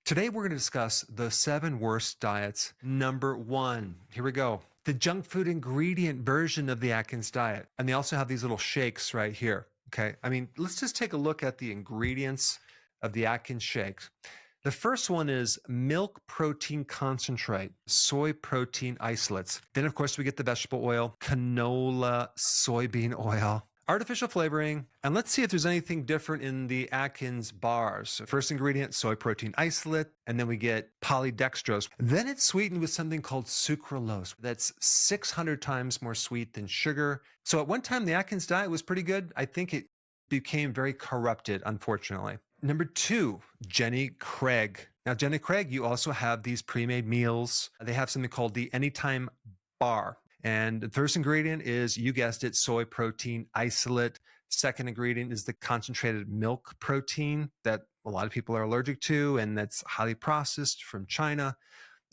Today, we're going to discuss the 7 worst diets. Number 1, here we go. The junk food ingredient version of the Atkins diet. And they also have these little shakes right here. Okay. I mean, let's just take a look at the ingredients of the Atkins shakes. The first one is milk protein concentrate, soy protein isolates. Then, of course, we get the vegetable oil, canola, soybean oil, artificial flavoring, and let's see if there's anything different in the Atkins bars. First ingredient, soy protein isolate, and then we get polydextrose. Then it's sweetened with something called sucralose. That's 600 times more sweet than sugar. So at one time, the Atkins diet was pretty good. I think it became very corrupted, unfortunately. Number 2, Jenny Craig. Now, Jenny Craig, you also have these pre-made meals. They have something called the Anytime Bar. And the first ingredient is, you guessed it, soy protein isolate. Second ingredient is the concentrated milk protein that a lot of people are allergic to, and that's highly processed from China.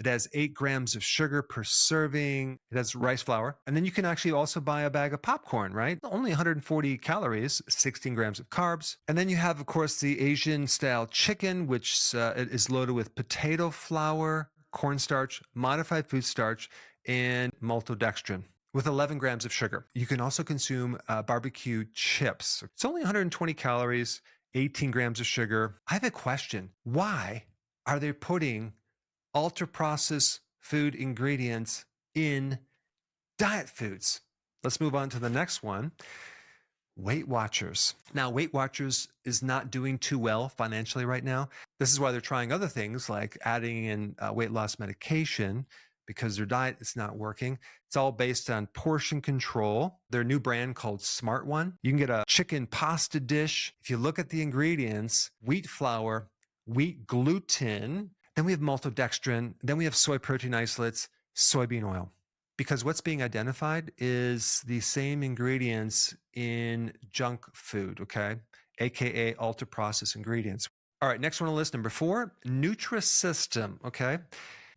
It has 8 grams of sugar per serving. It has rice flour. And then you can actually also buy a bag of popcorn, right? Only 140 calories, 16 grams of carbs. And then you have, of course, the Asian style chicken, which is loaded with potato flour, cornstarch, modified food starch, and maltodextrin with 11 grams of sugar. You can also consume barbecue chips. It's only 120 calories, 18 grams of sugar. I have a question. Why are they putting ultra-processed food ingredients in diet foods? Let's move on to the next one. Weight Watchers. Now, Weight Watchers is not doing too well financially right now. This is why they're trying other things like adding in weight loss medication, because their diet is not working. It's all based on portion control. Their new brand called Smart One. You can get a chicken pasta dish. If you look at the ingredients, wheat flour, wheat gluten, then we have maltodextrin, then we have soy protein isolates, soybean oil. Because what's being identified is the same ingredients in junk food, okay? AKA ultra-processed ingredients. All right, next one on the list, number 4, Nutrisystem, okay?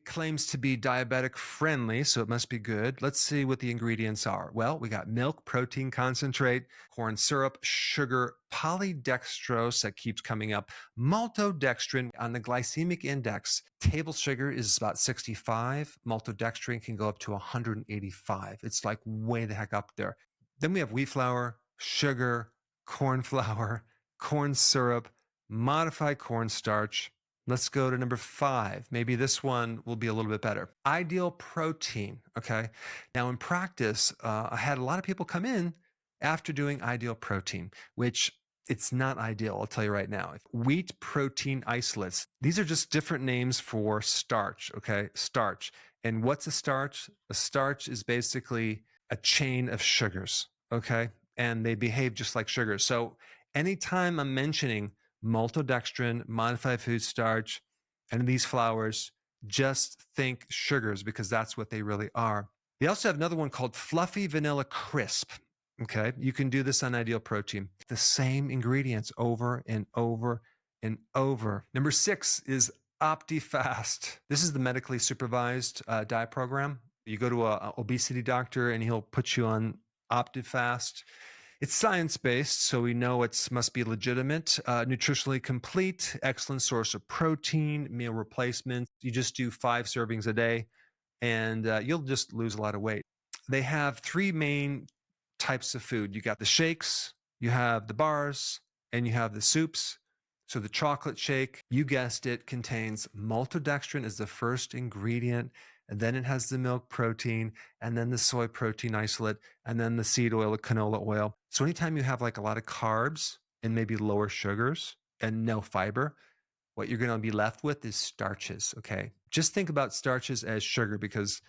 Claims to be diabetic friendly, so it must be good. Let's see what the ingredients are. Well, we got milk, protein concentrate, corn syrup, sugar, polydextrose that keeps coming up, maltodextrin. On the glycemic index, table sugar is about 65. Maltodextrin can go up to 185. It's like way the heck up there. Then we have wheat flour, sugar, corn flour, corn syrup, modified cornstarch. Let's go to number 5. Maybe this one will be a little bit better. Ideal protein, okay? Now in practice, I had a lot of people come in after doing ideal protein, which it's not ideal, I'll tell you right now. Wheat protein isolates. These are just different names for starch, okay? Starch. And what's a starch? A starch is basically a chain of sugars, okay? And they behave just like sugars. So anytime I'm mentioning maltodextrin, modified food starch, and these flours, just think sugars, because that's what they really are. They also have another one called Fluffy Vanilla Crisp. Okay, you can do this on Ideal Protein. The same ingredients over and over and over. Number 6 is Optifast. This is the medically supervised diet program. You go to an obesity doctor and he'll put you on Optifast. It's science-based, so we know it must be legitimate, nutritionally complete, excellent source of protein, meal replacement. You just do 5 servings a day, and you'll just lose a lot of weight. They have 3 main types of food. You got the shakes, you have the bars, and you have the soups. So the chocolate shake, you guessed it, contains maltodextrin as the first ingredient, and then it has the milk protein, and then the soy protein isolate, and then the seed oil, the canola oil. So anytime you have like a lot of carbs and maybe lower sugars and no fiber, what you're going to be left with is starches, okay? Just think about starches as sugar, because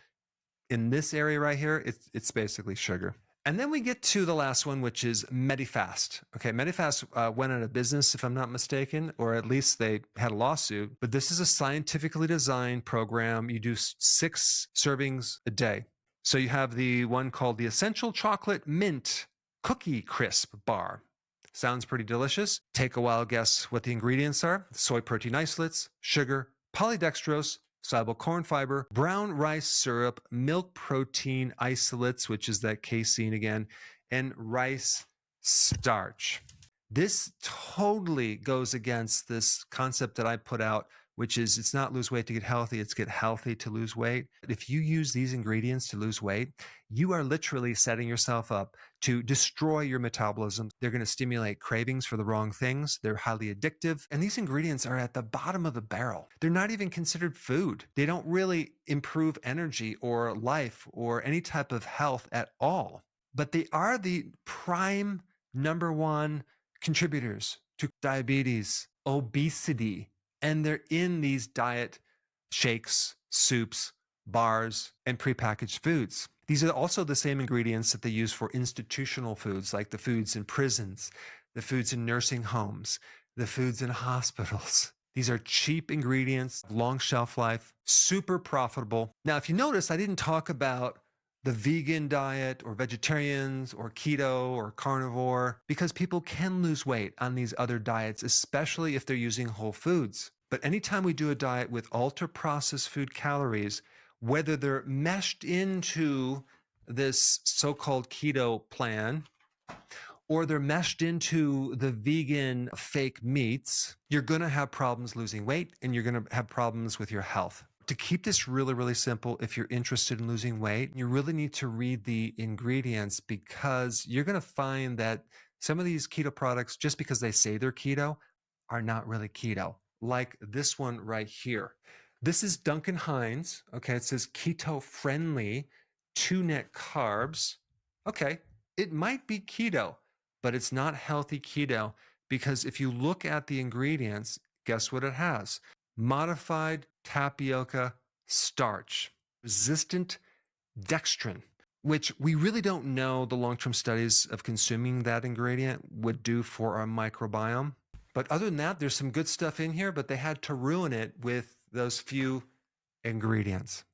in this area right here, it's basically sugar. And then we get to the last one, which is Medifast. Okay, Medifast went out of business, if I'm not mistaken, or at least they had a lawsuit. But this is a scientifically designed program. You do 6 servings a day. So you have the one called the Essential Chocolate Mint Cookie Crisp Bar. Sounds pretty delicious. Take a wild guess what the ingredients are. Soy protein isolates, sugar, polydextrose, soluble corn fiber, brown rice syrup, milk protein isolates, which is that casein again, and rice starch. This totally goes against this concept that I put out which is it's not lose weight to get healthy, it's get healthy to lose weight. If you use these ingredients to lose weight, you are literally setting yourself up to destroy your metabolism. They're going to stimulate cravings for the wrong things. They're highly addictive. And these ingredients are at the bottom of the barrel. They're not even considered food. They don't really improve energy or life or any type of health at all. But they are the prime number one contributors to diabetes, obesity, and they're in these diet shakes, soups, bars, and prepackaged foods. These are also the same ingredients that they use for institutional foods, like the foods in prisons, the foods in nursing homes, the foods in hospitals. These are cheap ingredients, long shelf life, super profitable. Now, if you notice, I didn't talk about the vegan diet or vegetarians or keto or carnivore, because people can lose weight on these other diets, especially if they're using whole foods. But anytime we do a diet with ultra processed food calories, whether they're meshed into this so-called keto plan or they're meshed into the vegan fake meats, you're going to have problems losing weight and you're going to have problems with your health. To keep this really, really simple, if you're interested in losing weight, you really need to read the ingredients, because you're going to find that some of these keto products, just because they say they're keto, are not really keto. Like this one right here. This is Duncan Hines. Okay, it says keto friendly, 2 net carbs. Okay, it might be keto, but it's not healthy keto, because if you look at the ingredients, guess what it has? Modified tapioca starch, resistant dextrin, which we really don't know the long-term studies of consuming that ingredient would do for our microbiome. But other than that, there's some good stuff in here, but they had to ruin it with those few ingredients.